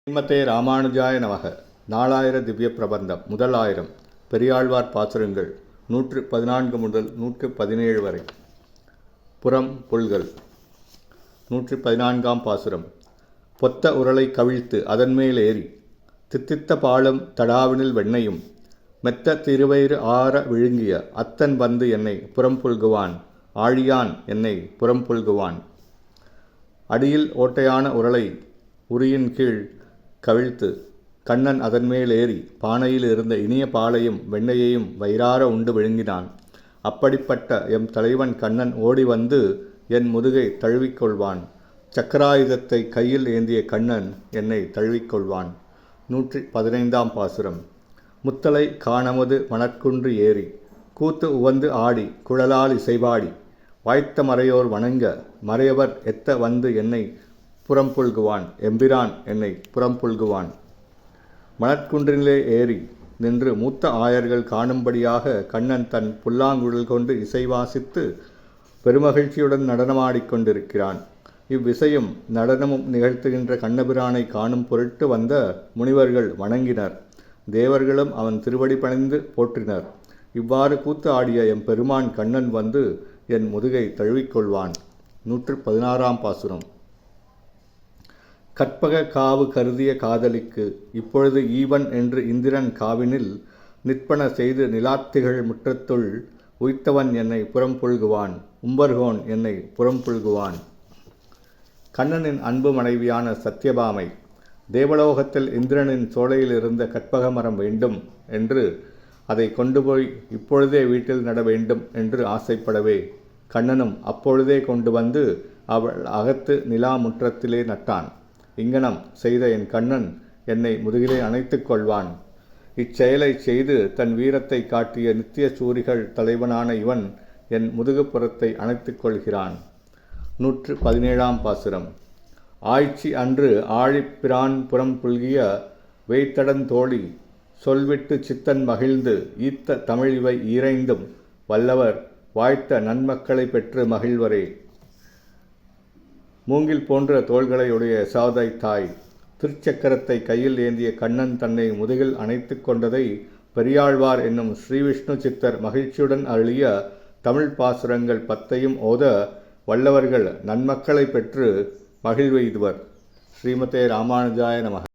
ஸ்ரீமதே ராமானுஜாய நமக. நாலாயிர திவ்ய பிரபந்தம் முதல் ஆயிரம். பெரியாழ்வார் பாசுரங்கள் 114 முதல் 117 வரை. புறம் புல்கள். 114ஆம் பாசுரம். பொத்த உரலை கவிழ்த்து அதன்மேல் ஏறி தித்தித்த பாலும் தடாவினில் வெண்ணையும் மெத்த திருவயிறு ஆற விழுங்கிய அத்தன் வந்து என்னை புறம் புல்குவான். ஆழியான் என்னை புறம் புல்குவான். அடியில் ஓட்டையான உரலை உரியின் கீழ் கவிழ்த்து கண்ணன் அதன்மேல் ஏறி பானையில் இருந்த இனிய பாலையும் வெண்ணையையும் வயிறார உண்டு விழுங்கினான். அப்படிப்பட்ட எம் தலைவன் கண்ணன் ஓடி வந்து என் முதுகை தழுவிக்கொள்வான். சக்கராயுதத்தை கையில் ஏந்திய கண்ணன் என்னை தழுவிக்கொள்வான். 115ஆம் பாசுரம். முத்தலை காணமுது மணற்குன்று ஏறி கூத்து உவந்து ஆடி குழலால் இசைபாடி வாய்த்த மறையோர் வணங்க மறையவர் எத்த வந்து என்னை புறம்புல்குவான். எம்பிரான் என்னை புறம்புல்குவான். மணற்குன்றிலே ஏறி நின்று மூத்த ஆயர்கள் காணும்படியாக கண்ணன் தன் புல்லாங்குழல் கொண்டு இசைவாசித்து பெருமகிழ்ச்சியுடன் நடனமாடிக்கொண்டிருக்கிறான். இவ்விசையும் நடனமும் நிகழ்த்துகின்ற கண்ணபிரானை காணும் பொருட்டு வந்த முனிவர்கள் வணங்கினர். தேவர்களும் அவன் திருவடி பணிந்து போற்றினர். இவ்வாறு கூத்து ஆடிய எம் பெருமான் கண்ணன் வந்து என் முதுகை தழுவிக்கொள்வான். 116ஆம் பாசுரம். கற்பக காவு கருதிய காதலிக்கு இப்பொழுது ஈவன் என்று இந்திரன் காவினில் நிற்பன செய்து நிலாத்திகள் முற்றத்துள் உய்த்தவன் என்னை புறம்புல்குவான். உம்பர்கோன் என்னை புறம்புல்குவான். கண்ணனின் அன்பு மனைவியான சத்யபாமை தேவலோகத்தில் இந்திரனின் சோலையில் இருந்த கற்பக மரம் வேண்டும் என்று அதை கொண்டு போய் இப்பொழுதே வீட்டில் நட வேண்டும் என்று ஆசைப்படவே கண்ணனும் அப்பொழுதே கொண்டு வந்து அவள் அகத்து நிலா முற்றத்திலே நட்டான். இங்கனம் செய்த என் கண்ணன் என்னை முதுகிலே அணைத்து கொள்வான். இச்செயலை செய்து தன் வீரத்தை காட்டிய நித்திய சூரிகள் தலைவனான இவன் என் முதுகுப்புறத்தை அணைத்து கொள்கிறான். 117ஆம் பாசுரம். ஆய்ச்சி அன்று ஆழிப்பிரான் புறம் புல்கிய வேய்த்தடன் தோழி சொல்விட்டு சித்தன் மகிழ்ந்து ஈத்த தமிழ் இவை ஈரைந்தும் வல்லவர் வாய்த்த நன்மக்களை பெற்று மகிழ்வரே. மூங்கில் போன்ற தோள்களை உடைய யசோதை தாய் திருச்சக்கரத்தை கையில் ஏந்திய கண்ணன் தன்னை முதுகில் அணைத்து கொண்டதை பெரியாழ்வார் என்னும் ஸ்ரீவிஷ்ணு சித்தர் மகிழ்ச்சியுடன் அருளிய தமிழ் பாசுரங்கள் 10ஐயும் ஓத வல்லவர்கள் நன்மக்களை பெற்று மகிழ்வெய்துவர். ஸ்ரீமதே ராமானுஜாய நமக.